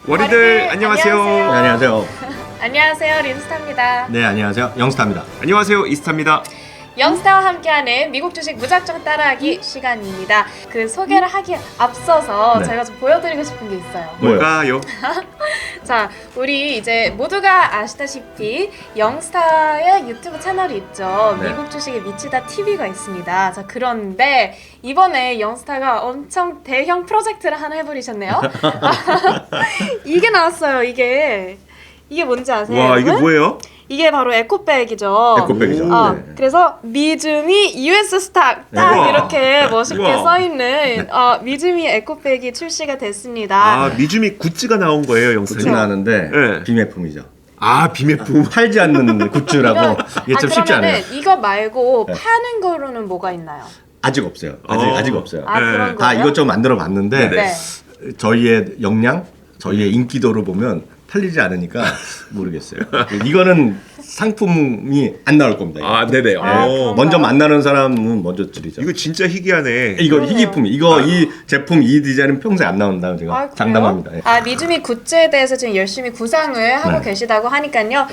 머리들 안녕하세요. 네, 안녕하세요. 안녕하세요, 린스타입니다. 네, 안녕하세요. 영스타입니다. 안녕하세요, 이스타입니다. 영스타와 함께하는 미국 주식 무작정 따라하기 시간입니다. 그 소개를 하기에 앞서서 네. 저희가 좀 보여드리고 싶은 게 있어요. 뭘까요? 자, 우리 이제 모두가 아시다시피 영스타의 유튜브 채널이 있죠. 네. 미국 주식에 미치다 TV가 있습니다. 자, 그런데 이번에 영스타가 엄청 대형 프로젝트를 하나 해버리셨네요. 이게 나왔어요. 이게 뭔지 아세요? 와, 이게 여러분? 뭐예요? 이게 바로 에코백이죠. 에코백이죠. 어, 네. 그래서 미즈미 US 스탁 딱 우와. 이렇게 멋있게 우와. 써있는 미즈미 에코백이 출시가 됐습니다. 아, 미주미 굿즈가 나온 거예요, 굿즈 영상에. 나왔는데 네. 비매품이죠. 아, 비매품. 팔지 않는 굿즈라고 이게 좀 쉽지 않아요. 그러면은 이거 말고 네. 파는 거로는 뭐가 있나요? 아직 없어요. 아직 없어요. 아, 네. 그런 다 거예요? 이것저것 만들어 봤는데 네. 저희의 역량, 저희의 인기도를 보면 팔리지 않으니까 모르겠어요. 이거는 상품이 안 나올 겁니다. 이거. 아, 네네. 아, 오. 그럼. 먼저 만나는 사람은 먼저 드리죠. 이거 진짜 희귀하네. 이거 그러네요. 희귀품. 이 제품 이 디자인은 평소에 안 나온다고 제가 아, 그래요? 장담합니다. 예. 아, 미즈미 굿즈에 대해서 지금 열심히 구상을 하고 네. 계시다고 하니까요.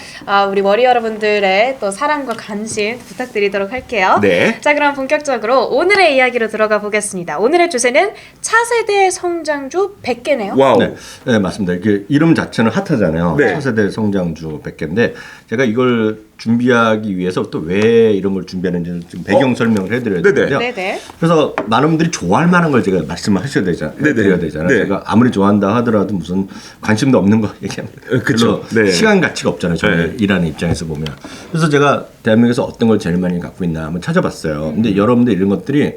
우리 머리 여러분들의 또 사랑과 관심 부탁드리도록 할게요. 네. 자, 그럼 본격적으로 오늘의 이야기로 들어가 보겠습니다. 오늘의 주제는 차세대 성장주 100개네요. 와우. 네, 네, 맞습니다. 이게 이름 자체는 핫하잖아요. 네. 차세대 성장주 100개인데 제가 이걸 준비하기 위해서 또 왜 이런 걸 준비하는지 좀 배경 설명을 해드려야 네네. 되는데요. 네네. 그래서 많은 분들이 좋아할 만한 걸 제가 말씀하셔야 되잖아요. 네네. 드려야 되잖아요. 네. 제가 아무리 좋아한다 하더라도 무슨 관심도 없는 거 얘기하면 그쵸. 별로 네. 시간 가치가 없잖아요. 저희 네. 일하는 입장에서 보면. 그래서 제가 대한민국에서 어떤 걸 제일 많이 갖고 있나 한번 찾아봤어요. 근데 여러분들 이런 것들이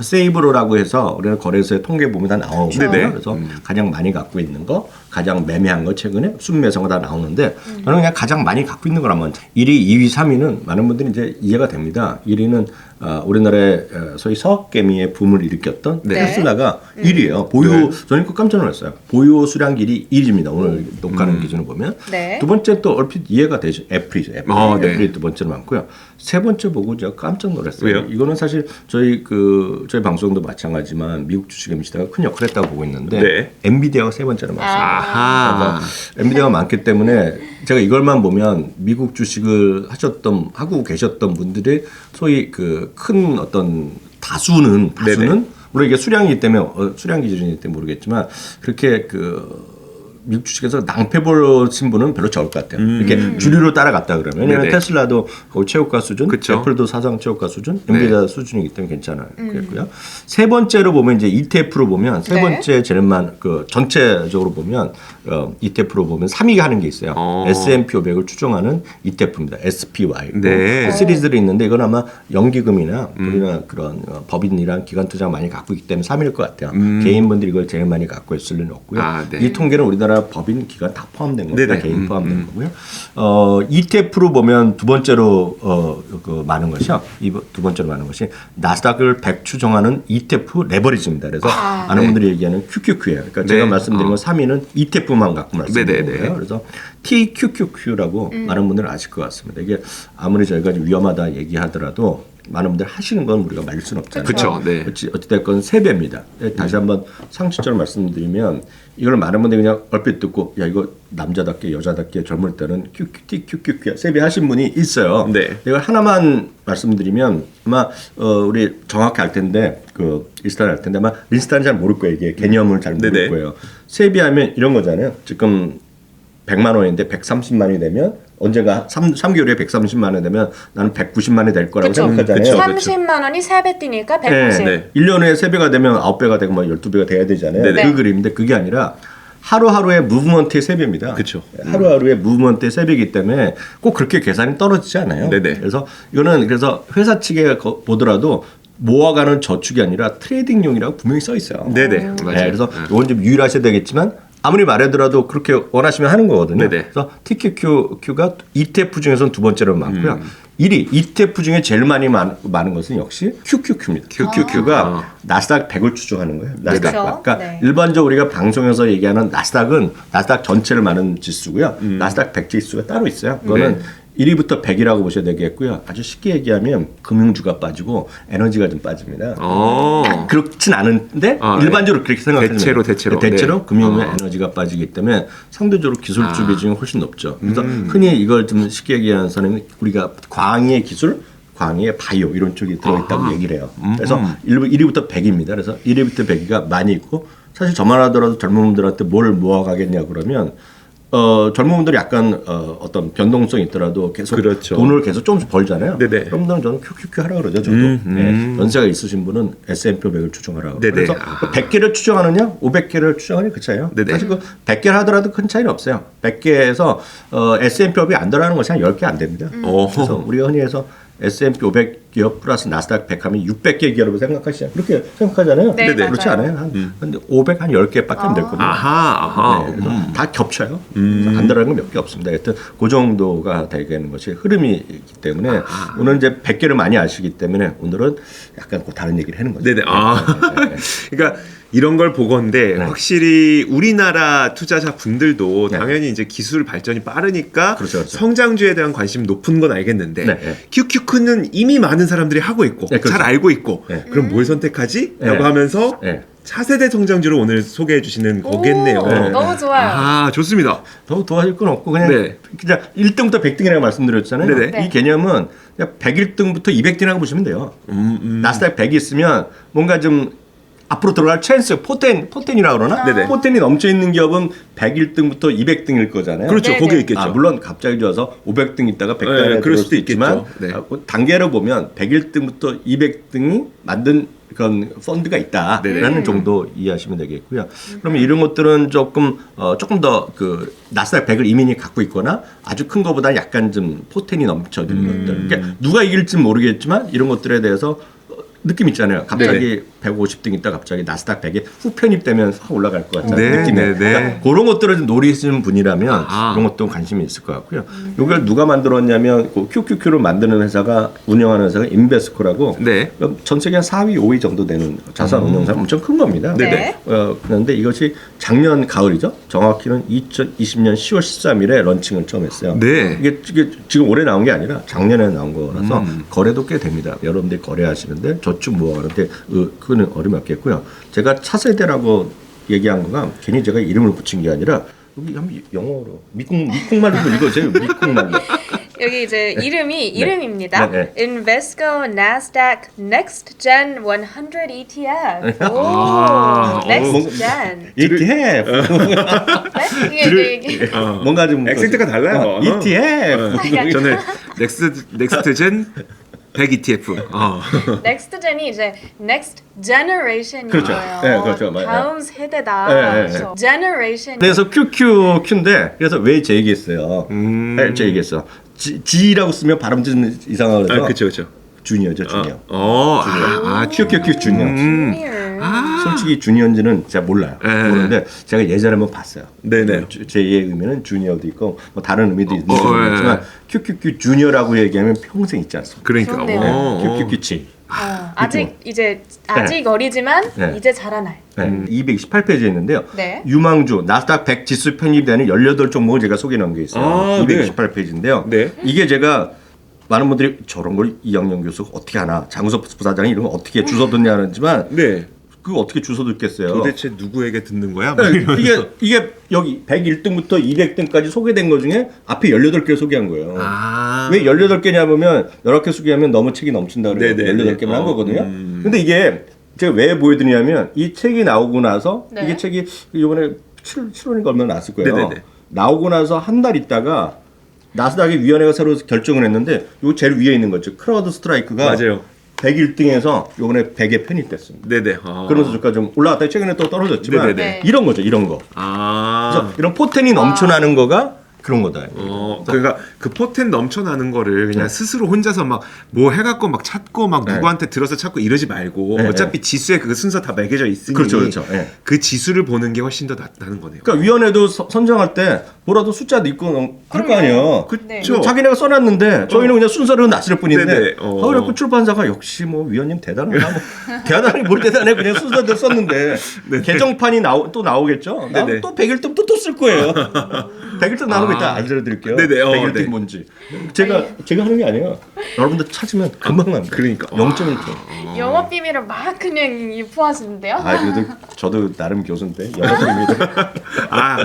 세이브로라고 해서 우리가 거래소에 통계 보면 다 나오거든요. 네네. 그래서 가장 많이 갖고 있는 거, 가장 매매한 거 최근에 순매수가 다 나오는데 저는 그냥 가장 많이 갖고 있는 걸 한번 1위, 2위, 3위는 많은 분들이 이제 이해가 됩니다. 1위는 우리나라의 소위 서학개미의 붐을 일으켰던 네. 테슬라가 1위예요. 보유 저는 그 깜짝 놀랐어요. 보유 수량길이 1위입니다. 오늘 녹화하는 기준을 보면. 네. 두 번째 또 얼핏 이해가 되죠. 애플이죠. 애플. 아, 네. 애플이 두 번째로 많고요. 세 번째 보고 제가 깜짝 놀랐어요. 왜요? 이거는 사실 저희 방송도 마찬가지지만 미국 주식 MC다가 큰 역할을 했다고 보고 있는데 네. 엔비디아가 세 번째로 많습니다. 아하. 엔비디아가 많기 때문에 제가 이걸만 보면 미국 주식을 하고 계셨던 분들의 소위 그 큰 어떤 다수는 네네. 물론 이게 수량이기 때문에 수량 기준이기 때문에 모르겠지만 그렇게 미국 주식에서 낭패 보신 분은 별로 적을 것 같아요. 이렇게 주류로 따라갔다 그러면 왜냐하면 네네. 테슬라도 거의 최고가 수준, 그쵸. 애플도 사상 최고가 수준, 네. 엔비디아 수준이기 때문에 괜찮아요. 그랬고요. 세 번째로 보면 이제 ETF로 보면 세 네. 번째 제일만 전체적으로 보면 ETF로 보면 3위가 하는 게 있어요. S&P 500을 추종하는 ETF입니다. SPY. 네. 시리즈들이 있는데 이건 아마 연기금이나 우리나 그런 법인이랑 기관 투자 많이 갖고 있기 때문에 3위일 것 같아요. 개인분들이 이걸 제일 많이 갖고 있을 리는 없고요. 아, 네. 이 통계는 우리나라 법인, 기관 다 포함된 겁니다. 네네. 개인 포함된 거고요. ETF로 보면 두 번째로 많은 것이요. 두 번째로 많은 것이 나스닥을 100 추종하는 ETF 레버리지입니다. 그래서 많은 분들이 얘기하는 QQQ예요. 그러니까 제가 네. 말씀드린 건 3위는 ETF만 갖고 말씀드린 네네네. 거예요. 그래서 TQQQ라고 많은 분들은 아실 것 같습니다. 이게 아무리 저희가 위험하다 얘기하더라도 많은 분들 하시는 건 우리가 말릴 수는 없잖아요. 그쵸. 네. 어찌됐건 3배입니다. 다시 한번 상식적으로 말씀드리면 이걸 많은 분들이 그냥 얼핏 듣고 야 이거 남자답게 여자답게 젊을 때는 QQQ 3배 하신 분이 있어요. 네. 이걸 하나만 말씀드리면 아마 우리 정확히 알 텐데 인스타를 알 텐데 아마 린스타는 잘 모를 거예요. 이게 개념을 잘 모를 네네. 거예요. 3배 하면 이런 거잖아요. 지금 100만 원인데 130만 원이 되면 언젠가 3개월에 130만 원이 되면 나는 190만 원이 될 거라고 그쵸. 생각하잖아요. 그쵸. 30만 원이 3배 뛰니까 190. 네. 1년 후에 3배가 되면 9배가 되고 12배가 돼야 되잖아요. 네네. 그 그림인데 그게 아니라 하루하루의 무브먼트의 3배입니다. 그쵸. 하루하루의 무브먼트의 3배이기 때문에 꼭 그렇게 계산이 떨어지지 않아요. 네네. 그래서 이거는 회사 측에 보더라도 모아가는 저축이 아니라 트레이딩용이라고 분명히 써 있어요. 네네. 맞아요. 네, 그래서 이건 좀 유의하셔야 되겠지만 아무리 말하더라도 그렇게 원하시면 하는 거거든요. 네네. 그래서 TQQ가 ETF 중에서는 두 번째로 많고요. 1위 ETF 중에 제일 많은 것은 역시 QQQ입니다. QQQ가 나스닥 100을 추종하는 거예요. 나스닥. 그렇죠. 그러니까 네. 일반적으로 우리가 방송에서 얘기하는 나스닥은 나스닥 전체를 말하는 지수고요. 나스닥 100 지수가 따로 있어요. 그거는 1위부터 100이라고 보셔야 되겠고요. 아주 쉽게 얘기하면 금융주가 빠지고 에너지가 좀 빠집니다. 그렇진 않은데 일반적으로 그렇게 생각하시면 대체로 대체로 금융과 에너지가 빠지기 때문에 상대적으로 기술주 비중이 훨씬 높죠. 그래서 흔히 이걸 좀 쉽게 얘기하는 사람은 우리가 광의 기술, 광의 바이오 이런 쪽이 들어있다고 얘기를 해요. 그래서 1위부터 100입니다. 그래서 1위부터 100위가 많이 있고 사실 저만 하더라도 젊은 분들한테 뭘 모아가겠냐 그러면 젊은 분들이 약간 어떤 변동성이 있더라도 계속 그렇죠. 돈을 계속 조금씩 벌잖아요. 네네. 그럼 저는 QQQ 하라 그러죠. 저도 네. 연세가 있으신 분은 S&P 500을 추정하라고. 네네. 그래서 100개를 추정하느냐, 500개를 추정하느냐 그 차이요. 네네. 사실 그 100개를 하더라도 큰 차이는 없어요. 100개에서 S&P 500이 안 들어가는 것이 한 10개 안 됩니다. 그래서 우리가 흔히 해서 S&P 500 기업 플러스 나스닥 100 하면 600개 기업을 생각하시죠. 그렇게 생각하잖아요. 네, 그렇지 맞아요. 않아요. 한 500, 한 10개밖에 안 됐거든요. 네, 그래서 다 겹쳐요. 그래서 안 들어가는 건 몇 개 없습니다. 하여튼 그 정도가 되는 것이 흐름이 있기 때문에 오늘 이제 100개를 많이 아시기 때문에 오늘은 약간 그 다른 얘기를 하는 거죠. 네네. 그러니까 이런 걸 보건데 확실히 우리나라 투자자 분들도 당연히 이제 기술 발전이 빠르니까 그렇죠. 성장주에 대한 관심이 높은 건 알겠는데 네. QQQ는 이미 많은 사람들이 하고 있고 네, 그렇죠. 잘 알고 있고 네. 그럼 뭘 선택하지? 네. 라고 하면서 네. 차세대 성장주를 오늘 소개해 주시는 거겠네요. 너무 좋아요. 좋습니다. 더 도와줄 건 없고 그냥 네. 1등부터 100등이라고 말씀드렸잖아요. 네네. 네. 이 개념은 그냥 101등부터 200등이라고 보시면 돼요. 나스닥 100이 있으면 뭔가 좀 앞으로 들어갈 찬스, 포텐이라고 그러나? 네네. 포텐이 넘쳐 있는 기업은 101등부터 200등일 거잖아요. 그렇죠. 네네. 거기에 있겠죠. 물론 갑자기 좋아서 500등 있다가 100등에 네, 들어올 수도 수도 있지만 있겠죠. 네. 단계로 보면 101등부터 200등이 만든 그런 펀드가 있다라는 정도 이해하시면 되겠고요. 그러면 이런 것들은 조금 더 그 나스닥 100을 이미 갖고 있거나 아주 큰 것보다 약간 좀 포텐이 넘쳐있는 것들. 그러니까 누가 이길지 모르겠지만 이런 것들에 대해서 느낌 있잖아요. 갑자기 150등 있다 갑자기 나스닥 100에 후편입되면 확 올라갈 것 같잖아요. 네, 느낌이. 네, 네. 그러니까 그런 것들을 좀 노리시는 분이라면 이런 것도 관심이 있을 것 같고요. 이걸 누가 만들었냐면 그 QQQ를 만드는 회사가 운영하는 회사가 인베스코라고 네. 전 세계 한 4위, 5위 정도 되는 자산 운용사 엄청 큰 겁니다. 네. 그런데 이것이 작년 가을이죠. 정확히는 2020년 10월 13일에 런칭을 처음 했어요. 네. 이게 지금 올해 나온 게 아니라 작년에 나온 거라서 거래도 꽤 됩니다. 여러분들이 거래하시는데 저축 모아가는데 그거는 어림이 없겠고요. 제가 차세대라고 얘기한 거가 괜히 제가 이름을 붙인 게 아니라 여기 한번 영어로 미국말로 읽어주세요. 미국말로. 여기 이제 이름입니다. 네. Invesco Nasdaq Next Gen 100 ETF. 오, 아, Next Gen. ETF. 네? 이게 뭔가 좀 액센트가 달라요. ETF. 저는 넥스트젠 100 ETF. Next Gen이 이제 Next Generation인 그렇죠. 거예요. 네, 그렇죠. 맞아요. 다음 세대다. 네, 네, 그렇죠. Generation. 그래서 QQQ인데 그래서 왜 제 얘기했어요. 제 얘기했어. G라고 쓰면 발음 좀 이상하거든요. 그렇죠. 주니어죠, 주니어. QQQ 주니어. Junior. 솔직히 주니어인지는 제가 몰라요. 네. 모르는데 제가 예전에 한번 봤어요. 네네. 제2의 의미는 주니어도 있고 뭐 다른 의미도 있는지 네. 모르겠지만 QQQ 주니어라고 얘기하면 평생 있지 않습니까? 그러니까. 좋네요. QQQ G. 아직 어리지만 네. 이제 자라날. 228페이지에 있는데요. 네. 유망주 나스닥 100 지수 편입되는 18종목을 제가 소개해 놓은 게 있어요. 228페이지인데요. 네. 이게 제가 많은 분들이 저런 걸 이학년 교수가 어떻게 하나 장우석 부사장이 이런 거 어떻게 주워 듣냐 하지만 네. 그거 어떻게 주워 듣겠어요. 도대체 누구에게 듣는 거야? 네, 이게 여기 101등부터 200등까지 소개된 것 중에 앞에 18개 소개한 거예요. 왜 18개냐면 여러 개 소개하면 너무 책이 넘친다 그래서 네네. 18개만 한 거거든요. 근데 이게 제가 왜 보여드리냐면 이 책이 나오고 나서 네. 이게 책이 이번에 7월인가 얼마 나왔을 거예요. 네네네. 나오고 나서 한 달 있다가 나스닥의 위원회가 새로 결정을 했는데 요 제일 위에 있는 거죠. 크라우드 스트라이크가 맞아요. 101등에서 요번에 100에 편입됐습니다. 네네. 그러면서 주가 좀 올라갔다 최근에 또 떨어졌지만 네네네. 이런 거죠. 이런 거. 그래서 이런 포텐이 넘쳐나는 거가 그런 거다. 그러니까 그 포텐 넘쳐나는 거를 그냥 스스로 혼자서 막 뭐 해갖고 막 찾고 막 누구한테 들어서 찾고 이러지 말고 어차피 지수에 그 순서 다 매겨져 있으니 그렇죠. 네. 그 지수를 보는 게 훨씬 더 낫다는 거네요. 그러니까 위원회도 선정할 때 뭐라도 숫자 넣고 할 거 그럼요. 아니에요. 그쵸. 자기네가 써놨는데 저희는 그냥 순서로 놨을 뿐인데 네네. 그래갖고 출판사가 역시 뭐 위원님 대단하다. 뭐 대단하니 뭘 대단해. 그냥 순서대로 썼는데 개정판이 또 나오겠죠. 네네. 또 100일부터 또 쓸 거예요. 100일부터 나오는 거 이따 알려드릴게요. 네네. 100일부터 네. 뭔지. 제가 하는 게 아니에요. 여러분들 찾으면 금방 합니다. 그러니까. 0.1초. 영업 비밀을 막 그냥 유포하시는데요. 그래도 저도 나름 교수인데 영업 비밀.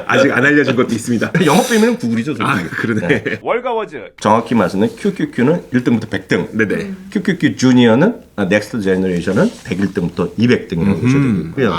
아직 안 알려진 것도 있습니다. 영업 비밀은 구글이죠. 솔직히. 그러네. 월가워즈. 정확히 말씀은 QQQ는 1등부터 100등. 네네. QQQ 주니어는 넥스트 제너레이션은 101등부터 200등이라고 보시면 되고요.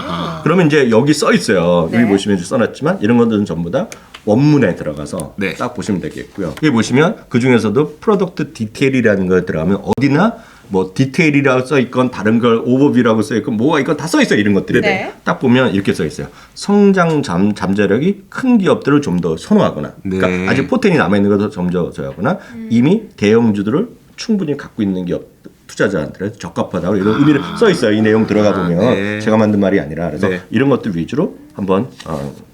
그러면 이제 여기 써 있어요. 네. 여기 보시면 써놨지만 이런 것들은 전부 다 원문에 들어가서 네. 딱 보시면 되겠고요. 여기 보시면 그 중에서도 프로덕트 디테일이라는 거 들어가면 어디나 뭐 디테일이라고 써 있건 다른 걸 오버뷰라고 써 있건 뭐가 있건 다 써 있어요. 이런 것들이. 네. 딱 보면 이렇게 써 있어요. 성장 잠재력이 큰 기업들을 좀 더 선호하거나 네. 그러니까 아직 포텐이 남아있는 것을 점저하거나 이미 대형주들을 충분히 갖고 있는 기업 투자자한테 적합하다고 이런 의미를 써 있어요. 이 내용 들어가 보면 네. 제가 만든 말이 아니라 그래서 네. 이런 것들 위주로 한번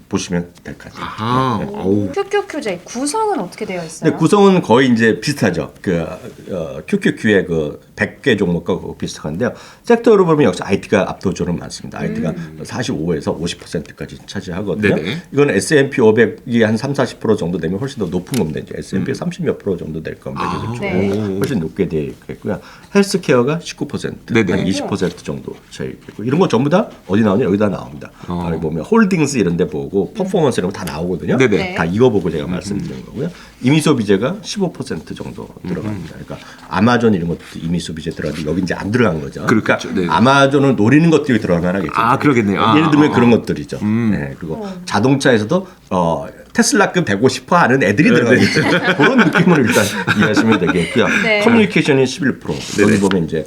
보시면 될 것 같아요. 어우. QQQJ 구성은 어떻게 되어 있어요? 근데 구성은 거의 이제 비슷하죠. QQQ의 그 100개 종목과 비슷한데요. 섹터로 보면 역시 IT가 압도적으로 많습니다. IT가 45에서 50%까지 차지하거든요. 네네. 이건 S&P 500이 한 30-40% 정도 되면 훨씬 더 높은 겁니다. 이제 S&P 30몇 프로 정도 될 겁니다. 그렇죠. 네. 훨씬 높게 되어 있고요. 헬스케어가 19%, 네네. 한 20% 정도 차이 있고 이런 거 전부 다 어디 나오냐 여기다 나옵니다. 여기 보면 홀딩스 이런 데 보고 퍼포먼스 이런 거 다 나오거든요. 네네. 네. 다 이거 보고 제가 말씀드린 거고요. 임의소비재가 15% 정도 들어갑니다. 그러니까 아마존 이런 것도 임의소비재 들어가도 여기 이제 안 들어간 거죠. 그러니까 그렇겠죠. 네네. 아마존을 노리는 것들이 들어가면 하겠죠. 그러겠네요. 예를 들면 그런 것들이죠. 네, 그리고 자동차에서도 테슬라급 150% 하는 애들이 들어가겠죠. 그런 느낌으로 일단 이해하시면 되겠고요. 네. 커뮤니케이션이 11%. 여기 보면 이제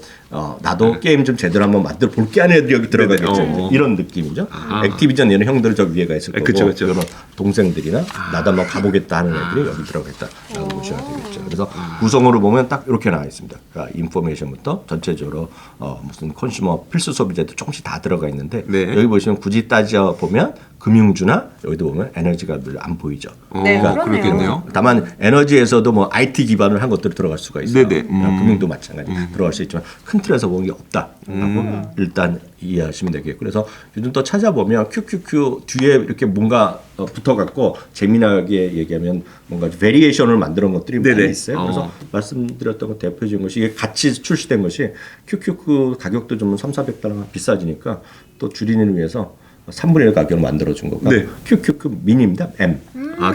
나도 게임 좀 제대로 한번 만들어 볼게 하는 애들이 여기 들어가겠죠. 네네. 이런 느낌이죠. 액티비전 이런 형들은 저 위에가 있을 거고 그쵸, 그쵸. 그러면 동생들이나 나도 한번 가보겠다 하는 애들이 여기 들어가겠다라고 보셔야 되겠죠. 그래서 구성으로 보면 딱 이렇게 나와 있습니다. 그러니까 인포메이션부터 전체적으로 무슨 컨슈머 필수 소비재도 조금씩 다 들어가 있는데 네. 여기 보시면 굳이 따져 보면 금융주나 여기도 보면 에너지가 별로 안 보이죠. 네, 그러니까 그러네요. 그렇겠네요. 다만 에너지에서도 뭐 IT 기반을 한 것들이 들어갈 수가 있어요. 네네. 금융도 마찬가지 들어갈 수 있지만 큰 틀에서 보는 게 없다라고 일단 이해하시면 되겠고 그래서 요즘 또 찾아보면 QQQ 뒤에 이렇게 뭔가 붙어갖고 재미나게 얘기하면 뭔가 베리에이션을 만드는 것들이 네네. 많이 있어요. 그래서 말씀드렸던 것 대표적인 것이 이게 같이 출시된 것이 QQQ 가격도 좀 300~400달러 비싸지니까 또 줄이는 위해서 3분의 1 가격을 만들어준 거가 네. QQQ 미니입니다. M.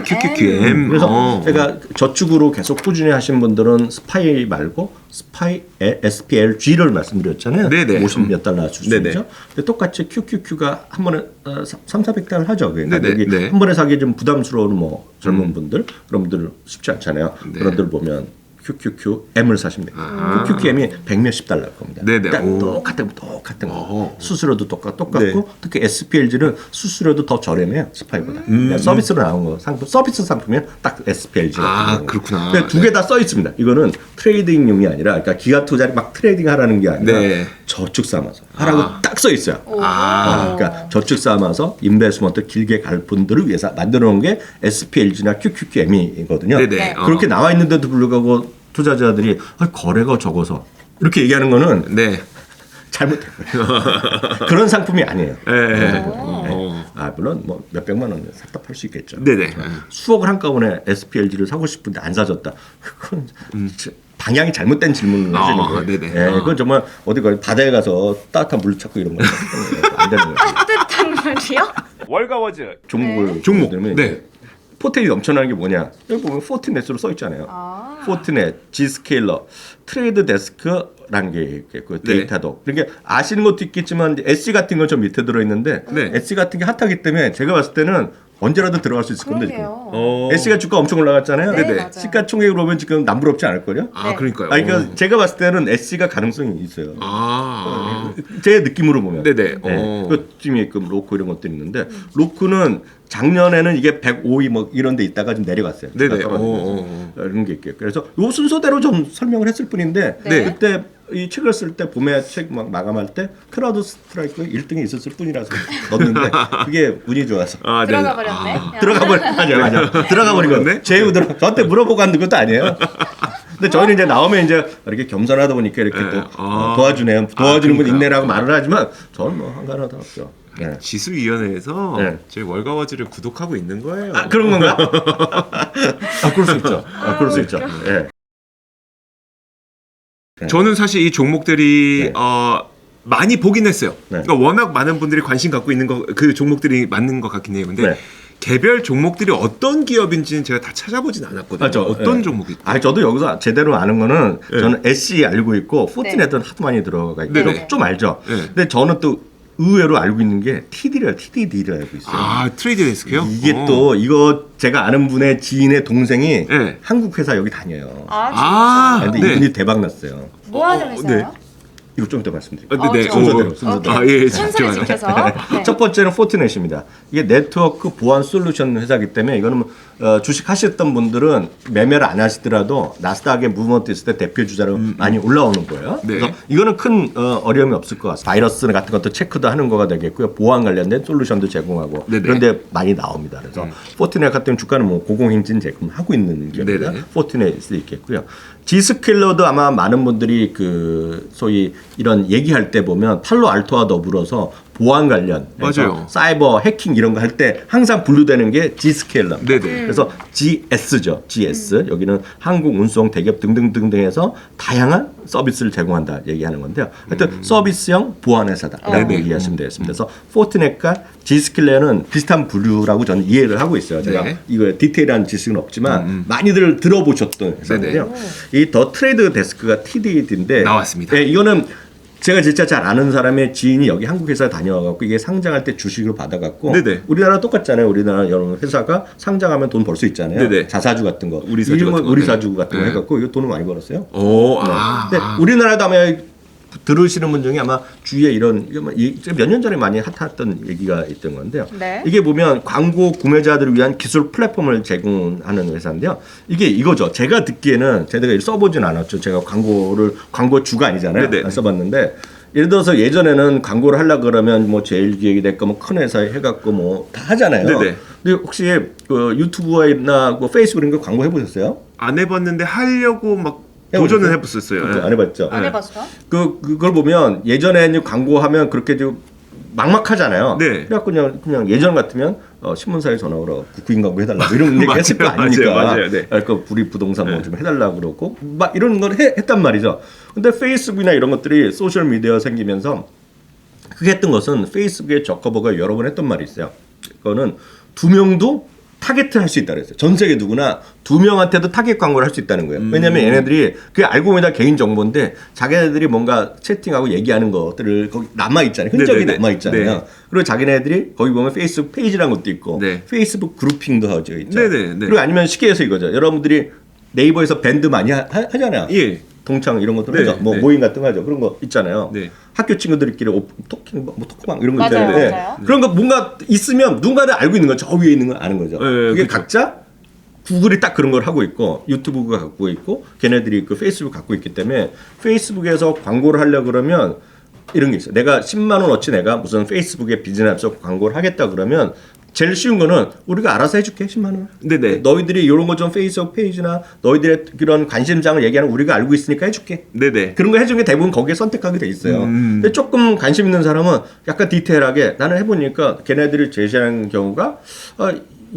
QQQM. 그래서 제가 저축으로 계속 꾸준히 하신 분들은 스파이 말고 스파이 SPLG를 말씀드렸잖아요. 네네. 50몇 달러 수준이죠. 네네. 근데 똑같이 QQQ가 한 번에 300~400달러 하죠. 그러니까 네네. 여기 네. 한 번에 사기 좀 부담스러운 뭐 젊은 분들 그런 분들 쉽지 않잖아요. 그런 분들 보면 QQQM을 사시면 돼요. QQQM이 100몇십 달러일 겁니다. 네네. 그러니까 오. 똑같은 거. 수수료도 똑같고 특히 SPLG는 수수료도 더 저렴해요. 스파이보다. 그냥 서비스로 나온 거 상품 서비스 상품이면 딱 SPLG가 그렇구나. 두 개 다 써 있습니다. 이거는 트레이딩용이 아니라 그러니까 기간 투자를 막 트레이딩 하라는 게 아니라 네. 저축 삼아서 하라고 딱 써 있어요. 오. 그러니까 저축 삼아서 인베스먼트 길게 갈 분들을 위해서 만들어 놓은 게 SPLG나 QQQM이거든요. 네네. 그렇게 나와 있는데도 불구하고 투자자들이 거래가 적어서 이렇게 얘기하는 거는 네. 잘못된 거예요. 그런 상품이 아니에요. 네. 물론 뭐 몇백만 원 샀다 팔 수 있겠죠. 네네. 수억을 한꺼번에 SPLG를 사고 싶은데 안 사줬다. 그건 방향이 잘못된 질문을 하시는 거예요. 네네. 예, 그건 정말 어디 가 바다에 가서 따뜻한 물 찾고 이런 거 안 되는 거예요. 따뜻한 물이요? 월가워즈. 종목을 종목. 들면 네. 포텐이 넘쳐나는 게 뭐냐? 여기 보면 포트넷으로 써 있잖아요. 포트넷, G스케일러, 트레이드 데스크라는 게 있고 데이터도. 그러니까 아시는 것도 있겠지만 SC 같은 건 좀 밑에 들어 있는데 네. SC 같은 게 핫하기 때문에 제가 봤을 때는 언제라도 들어갈 수 있을 겁니다. 그러게요. SC가 주가 엄청 올라갔잖아요. 네, 맞아요. 시가총액으로 보면 지금 남부럽지 않을 거요. 그러니까요. 그러니까 제가 봤을 때는 SC가 가능성이 있어요. 제 느낌으로 보면. 네네. 그 중에 그 로크 이런 것도 있는데 로크는 작년에는 이게 105위 뭐 이런 데 있다가 좀 내려갔어요. 네네. 떨어지면서. 이런 게 있고요. 그래서 요 순서대로 좀 설명을 했을 뿐인데 네. 그때 이 책을 쓸 때 봄에 책 막 마감할 때 크라우드 스트라이크 1등이 있었을 뿐이라서 넣었는데 그게 운이 좋아서 아, 네. 들어가 버렸네. 야. 들어가 버려. 맞아. 들어가 버리거든요. 제휴 저한테 물어보고 한 것도 아니에요. 근데 저희는 이제 나오면 이제 이렇게 겸손하다 보니까 이렇게 또 도와주네요. 도와주는 분 있네라고 말을 하지만 저는 뭐 한가하다 없죠. 네. 지수위원회에서 네. 저희 월가워즈를 구독하고 있는 거예요. 아 그런 건가? 그럴 수 있죠. 그럴 수 있죠. 예. 네. 저는 사실 이 종목들이 네. 많이 보긴 했어요. 네. 그러니까 워낙 많은 분들이 관심 갖고 있는 그 종목들이 맞는 것 같긴 해요. 근데 네. 개별 종목들이 어떤 기업인지는 제가 다 찾아보진 않았거든요. 맞죠. 어떤 네. 종목이? 저도 여기서 제대로 아는 거는 네. 저는 SE 알고 있고 포트넷은 하도 많이 들어가 있고 네네. 좀 알죠. 네. 근데 저는 또 의외로 알고 있는 게 TDD를 알고 있어요. 트레이드 데스크요? 이게 또 이거 제가 아는 분의 지인의 동생이 네. 한국 회사 여기 다녀요. 아, 진짜? 근데 네. 이분이 대박 났어요. 뭐 하는 회사예요? 이거 좀 이따 말씀드릴게요. 네. 순서대로, 순서대로. 예, 순서를 잠시만요. 지켜서. 네. 첫 번째는 포트넷입니다. 이게 네트워크 보안 솔루션 회사이기 때문에 이거는 주식 하셨던 분들은 매매를 안 하시더라도 나스닥에 무브먼트 있을 때 대표 주자로 많이 올라오는 거예요. 네. 그래서 이거는 큰 어려움이 없을 것 같습니다. 바이러스 같은 것도 체크도 하는 거가 되겠고요. 보안 관련된 솔루션도 제공하고 네네. 그런데 많이 나옵니다. 그래서 포트넷 같은 주가는 뭐 고공행진 제품 하고 있는 기업입니다. 네네. 포트넷이 있겠고요. G스킬러도 아마 많은 분들이 그 소위 이런 얘기할 때 보면 팔로알토와 더불어서 보안 관련 맞아요. 사이버 해킹 이런 거 할 때 항상 분류되는 게 G스케일러. 네네. 그래서 GS죠. GS. 여기는 한국 운송 대기업 등등등등해서 다양한 서비스를 제공한다 얘기하는 건데요. 하여튼 서비스형 보안 회사다라고 네네. 이해하시면 되겠습니다. 그래서 포트넷과 G스킬러는 비슷한 분류라고 저는 이해를 하고 있어요. 제가 네. 이거 디테일한 지식은 없지만 많이들 들어보셨던 회사인데요. 이 더 트레이드 데스크가 TDD인데 나왔습니다. 네, 이거는 제가 진짜 잘 아는 사람의 지인이 여기 한국 회사에 다녀와갖고 이게 상장할 때 주식으로 받아갖고 네네. 우리나라 똑같잖아요. 우리나라 여러 회사가 상장하면 돈 벌 수 있잖아요. 네네. 자사주 같은 거, 우리사주 이름은 같은 거. 우리사주 같은 거 네. 해갖고 이거 돈을 많이 벌었어요. 근데 아. 우리나라도 아마 들으시는 분 중에 아마 주위에 이런 몇 년 전에 많이 핫했던 얘기가 있던 건데요. 네. 이게 보면 광고 구매자들을 위한 기술 플랫폼을 제공하는 회사인데요. 이게 이거죠. 제가 듣기에는 제가 써보진 않았죠. 제가 광고 주가 아니잖아요. 네네. 안 써봤는데 예를 들어서 예전에는 광고를 하려고 그러면 뭐 제일기획이 됐고 뭐 큰 회사에 해갖고 뭐 다 하잖아요. 네네. 근데 혹시 그 유튜브나 뭐 페이스북 이런 거 광고 해보셨어요? 안 해봤는데 하려고 막 해보셨어요? 도전은 해봤었어요. 그거 예. 안 해봤죠? 안 네. 해봤어? 그걸 보면 예전에 광고하면 그렇게 좀 막막하잖아요. 네. 그래갖고 그냥 예전 같으면 신문사에 전화 오라 구인 광고 해달라고 이런 얘기 했을 거 맞아요, 아닙니까? 맞아요, 네. 그러니까 우리 부동산 뭐 좀 해달라고 그러고 막 이런 걸 했단 말이죠. 근데 페이스북이나 이런 것들이 소셜 미디어 생기면서 그게 했던 것은 페이스북에 저커버가 여러 번 했던 말이 있어요. 그거는 2명도 타겟을 할 수 있다 그랬어요. 전 세계 누구나 2명한테도 타겟 광고를 할 수 있다는 거예요. 왜냐하면 얘네들이 그게 알고 보니까 개인 정보인데 자기네들이 뭔가 채팅하고 얘기하는 것들을 거기 남아 있잖아요. 흔적이 네네네. 남아 있잖아요. 네. 그리고 자기네들이 거기 보면 페이스북 페이지라는 것도 있고 네. 페이스북 그룹핑도 하죠 있죠. 네네네. 그리고 아니면 쉽게 해서 이거죠. 여러분들이 네이버에서 밴드 많이 하잖아요. 예. 동창 이런 것들 네, 하죠. 뭐 네. 모임 같은 거 하죠. 그런 거 있잖아요. 네. 학교 친구들끼리 토킹 뭐 토크방 이런 거 맞아요, 있잖아요. 맞아요. 그런 거 뭔가 있으면 누군가는 알고 있는 거 저 위에 있는 걸 아는 거죠. 그게 그쵸. 각자 구글이 딱 그런 걸 하고 있고 유튜브가 갖고 있고 걔네들이 그 페이스북 갖고 있기 때문에 페이스북에서 광고를 하려 그러면 이런 게 있어요. 내가 10만 원어치 내가 무슨 페이스북에 비즈니스 광고를 하겠다 그러면 제일 쉬운 거는 우리가 알아서 해줄게 10만 원. 네네. 너희들이 이런 거 좀 페이스북 페이지나 너희들의 그런 관심장을 얘기하는 우리가 알고 있으니까 해줄게. 네네. 그런 거 해주는 게 대부분 거기에 선택하게 돼 있어요. 근데 조금 관심 있는 사람은 약간 디테일하게 나는 해보니까 걔네들이 제시하는 경우가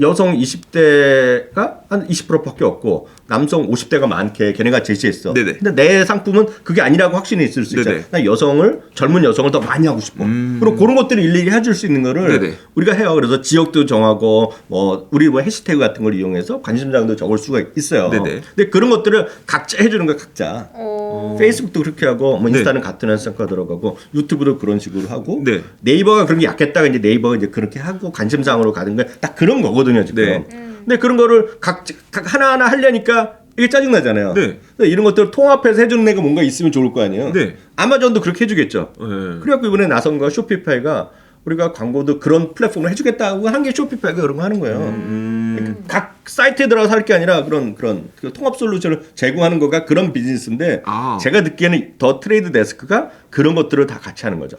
여성 20대가 한 20%밖에 없고 남성 50대가 많게 걔네가 제시했어. 네네. 근데 내 상품은 그게 아니라고 확신이 있을 수 있잖아. 네네. 나 젊은 여성을 더 많이 하고 싶어. 그리고 그런 것들을 일일이 해줄 수 있는 거를 네네. 우리가 해요. 그래서 지역도 정하고 뭐 우리 뭐 해시태그 같은 걸 이용해서 관심사항도 적을 수가 있어요. 네네. 근데 그런 것들을 각자 해주는 거야 각자. 오. 페이스북도 그렇게 하고 뭐 네. 인스타는 같은 회사가 들어가고 유튜브도 그런 식으로 하고 네. 네이버가 그런 게 약했다가 이제 네이버가 이제 그렇게 하고 관심사항으로 가는 게 딱 그런 거거든요 지금. 네. 근데 그런 거를 각 하나하나 하려니까 이게 짜증 나잖아요. 네. 이런 것들을 통합해서 해주는 애가 뭔가 있으면 좋을 거 아니에요. 네. 아마존도 그렇게 해주겠죠. 네. 그래갖고 이번에 나선 거 쇼피파이가 우리가 광고도 그런 플랫폼을 해주겠다고 한 게 쇼피파이가 그런 거 하는 거예요. 각 사이트에 들어가서 할 게 아니라 그런 그 통합 솔루션을 제공하는 거가 그런 비즈니스인데 제가 듣기에는 더 트레이드 데스크가 그런 것들을 다 같이 하는 거죠.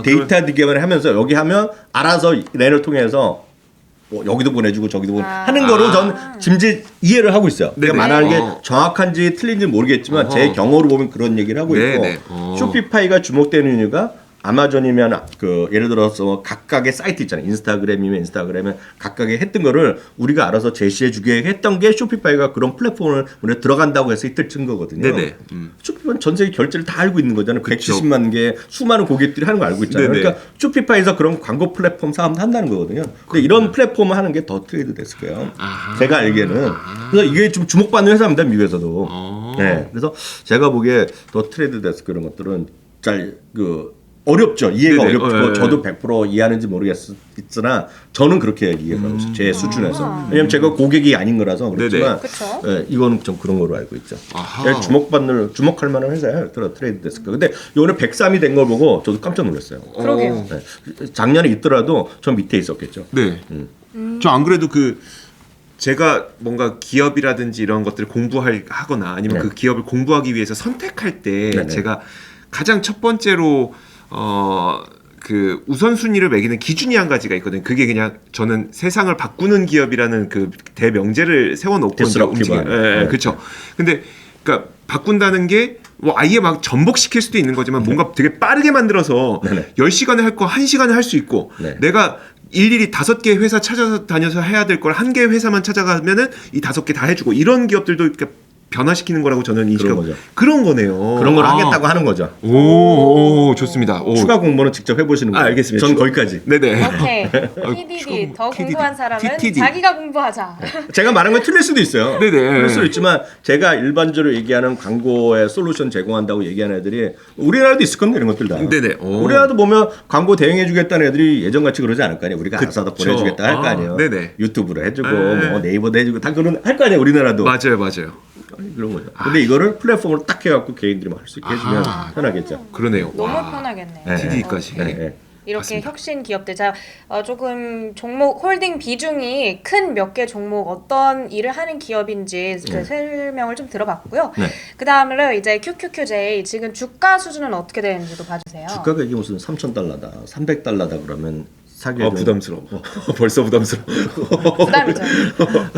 데이터 기반을 하면서 여기 하면 알아서 랜을 통해서 뭐 여기도 보내주고 저기도 하는 거로 전 짐지 이해를 하고 있어요. 네네. 그러니까 말하는 게 정확한지 틀린지 모르겠지만 제 경험으로 보면 그런 얘기를 하고 있고 네네. 쇼피파이가 주목되는 이유가 아마존이면 그 예를 들어서 각각의 사이트 있잖아요. 인스타그램이면 인스타그램에 각각의 했던 거를 우리가 알아서 제시해주게 했던 게 쇼피파이가 그런 플랫폼을 우리가 들어간다고 해서 이틀 친 거거든요. 네네. 쇼피파이는 전 세계 결제를 다 알고 있는 거잖아요. 그쵸. 170만 개 수많은 고객들이 하는 거 알고 있잖아요. 네네. 그러니까 쇼피파이에서 그런 광고 플랫폼 사업도 한다는 거거든요. 근데 이런 플랫폼을 하는 게 더 트레이드 데스크예요. 제가 알기에는. 그래서 이게 좀 주목받는 회사입니다. 미국에서도. 네. 그래서 제가 보기에 더 트레이드 데스크 이런 것들은 어렵죠. 이해가 네네. 어렵고 저도 100% 이해하는지 모르겠으나 저는 그렇게 이해가 없어요. 제 수준에서. 왜냐면 제가 고객이 아닌 거라서 그렇지만 그쵸. 이거는 좀 그런 거로 알고 있죠. 아하. 주목할 만한 회사예요. 트레이드 데스크. 근데 이번에 103이 된 걸 보고 저도 깜짝 놀랐어요. 그러게요. 네. 작년에 있더라도 저 밑에 있었겠죠. 네. 저 안 그래도 제가 뭔가 기업이라든지 이런 것들을 하거나 아니면 네. 그 기업을 공부하기 위해서 선택할 때 네네. 제가 가장 첫 번째로 그 우선순위를 매기는 기준이 한 가지가 있거든요. 그게 그냥 저는 세상을 바꾸는 기업이라는 그 대명제를 세워놓고 이제 Disruptive. 예, 네. 그렇죠. 근데 그러니까 바꾼다는 게 뭐 아예 막 전복시킬 수도 있는 거지만 뭔가 되게 빠르게 만들어서 네네. 10시간에 할 거 1시간에 할 수 있고 네. 내가 일일이 5개 회사 찾아서 다녀서 해야 될 걸 1개 회사만 찾아가면은 이 5개 다 해주고 이런 기업들도 이렇게 변화시키는 거라고 저는 인식하고 거죠. 그런 거네요. 그런 걸 하겠다고 하는 거죠. 오, 좋습니다. 오. 추가 공모는 직접 해보시는 거예요. 알겠습니다. 전 거기까지. 네네. 오케이. 아이고, TDD 더 TDD. 공부한 사람은 TDD. 자기가 공부하자. 제가 말한 건 틀릴 수도 있어요. 네네. 틀릴 수도 있지만 제가 일반적으로 얘기하는 광고에 솔루션 제공한다고 얘기하는 애들이 우리나라도 있을 겁니다. 이런 것들 다. 네네. 오. 우리나라도 보면 광고 대행해주겠다는 애들이 예전같이 그러지 않을 거 아니에요. 우리가 알아서 다 보내주겠다 할 거 아니에요. 네네. 유튜브로 해주고 네. 뭐 네이버도 해주고 다 그런 할 거 아니에요. 우리나라도. 맞아요. 그런 거죠. 근데 이거를 플랫폼으로 딱 해갖고 개인들이 할 수 있게 해주면 편하겠죠. 그러네요. 너무 와. 편하겠네. 네. TD까지. 네, 네. 이렇게 맞습니다. 혁신 기업들 조금 종목 홀딩 비중이 큰 몇 개 종목 어떤 일을 하는 기업인지 그 설명을 좀 들어봤고요. 네. 그 다음으로 이제 QQQJ 지금 주가 수준은 어떻게 되는지도 봐주세요. 주가가 이게 무슨 $3,000다, $300다 그러면 사기 부담스러워. 벌써 부담스러워. 부담이죠.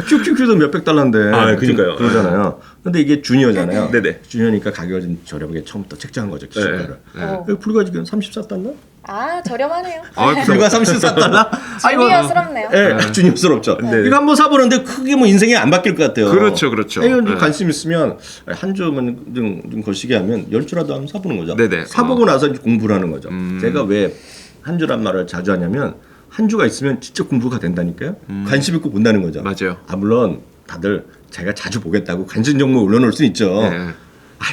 QQQ도 몇백 달러인데 그러니까요. 그러잖아요. 근데 이게 주니어잖아요. 네네. 주니어니까 가격을 좀 저렴하게 처음부터 책정한 거죠. 기술가를. 어. 불과 지금 34달러? 아 저렴하네요. 불과 34달러? 주니어스럽네요. 예, 주니어스럽죠. 네. 이거 한번 사보는데 크게 뭐 인생이 안 바뀔 것 같아요. 그렇죠. 이거 좀 네. 관심 있으면 한 주만 좀 거시기 하면 10주라도 한번 사보는 거죠. 네네. 사보고 나서 이제 공부를 하는 거죠. 제가 왜 한 주란 말을 자주 하냐면 한 주가 있으면 진짜 공부가 된다니까요. 관심 있고 본다는 거죠. 맞아요. 물론 다들 제가 자주 보겠다고 관심 종목 올려놓을 수 있죠. 네.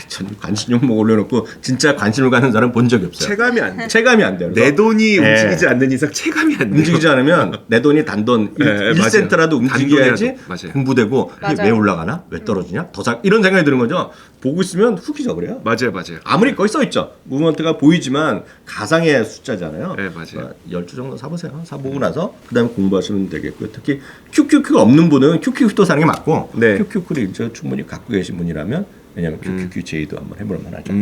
전 관심 종목 올려놓고 진짜 관심을 가는 사람 본 적이 없어요. 체감이 안 돼. 체감이 안 돼요. 내 돈이 네. 움직이지 않는 이상 체감이 안 돼. 움직이지 않으면 내 돈이 단돈 네, 1센트라도 맞아요. 움직여야지 단돈이라도, 맞아요. 공부되고 이게 맞아요. 왜 올라가나? 왜 떨어지냐? 더 살 이런 생각이 드는 거죠. 보고 있으면 훅 잊어버려요. 맞아요. 아무리 거기 써 있죠. 무브먼트가 보이지만 가상의 숫자잖아요. 네, 맞아요. 10주 정도 사보세요. 사보고 나서 그다음에 공부하시면 되겠고요. 특히 QQQ가 없는 분은 QQQ도 사는 게 맞고 네. QQQ를 이제 충분히 갖고 계신 분이라면 왜냐하면 QQQJ도 한번 해볼 만하죠.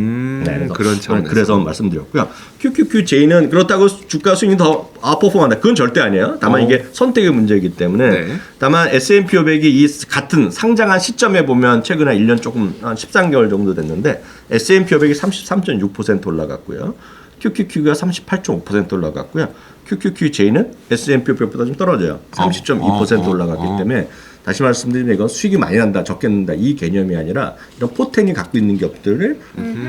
그런 차원에서. 그래서 말씀드렸고요. QQQJ는 그렇다고 주가 수익이 더 아웃퍼폼한다. 그건 절대 아니에요. 다만 이게 선택의 문제이기 때문에 네. 다만 S&P 500이 이 같은 상장한 시점에 보면 최근에 1년 조금 한 13개월 정도 됐는데 S&P 500이 33.6% 올라갔고요. QQQ가 38.5% 올라갔고요. QQQJ는 S&P 500보다 좀 떨어져요. 30.2% 올라갔기 때문에 다시 말씀드리면 이건 수익이 많이 난다, 적게 난다 이 개념이 아니라 이런 포텐이 갖고 있는 기업들을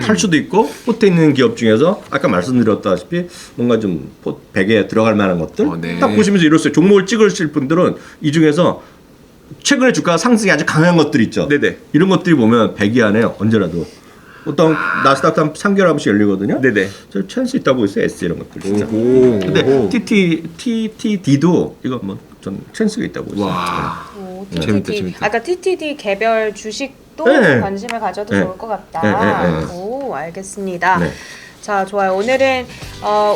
탈 수도 있고 포텐 있는 기업 중에서 아까 말씀드렸다시피 뭔가 좀 100에 들어갈 만한 것들 네. 딱 보시면서 이럴 수 있어요. 종목을 찍으실 분들은 이 중에서 최근에 주가 상승이 아주 강한 것들 있죠. 네네. 이런 것들이 보면 100위 안에 언제라도 어떤 나스닥 한 3개월 한 번씩 열리거든요. 네네. 저 찬스 있다고 있어요. S 이런 것들 진짜. 오. 근데 TTD도 이거 뭐 전 찬스가 있다고 있어요. 와. 오, 재밌다, TTD. 재밌다. 아까 TTD 개별 주식도 네. 관심을 가져도 네. 좋을 것 같다. 네, 네, 네. 오, 알겠습니다. 네. 자, 좋아요. 오늘은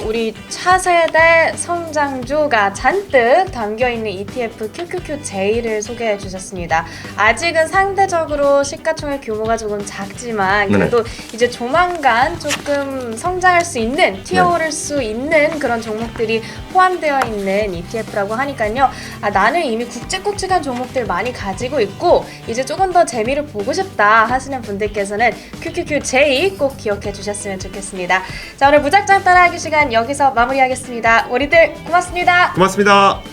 우리 차세대 성장주가 잔뜩 담겨있는 ETF QQQJ를 소개해 주셨습니다. 아직은 상대적으로 시가총액 규모가 조금 작지만 그래도 이제 조만간 조금 성장할 수 있는, 튀어오를 수 있는 그런 종목들이 포함되어 있는 ETF라고 하니까요. 나는 이미 굵직굵직한 종목들 많이 가지고 있고 이제 조금 더 재미를 보고 싶다 하시는 분들께서는 QQQJ 꼭 기억해 주셨으면 좋겠습니다. 자, 오늘 무작정 따라하기 시간 여기서 마무리하겠습니다. 우리들 고맙습니다. 고맙습니다.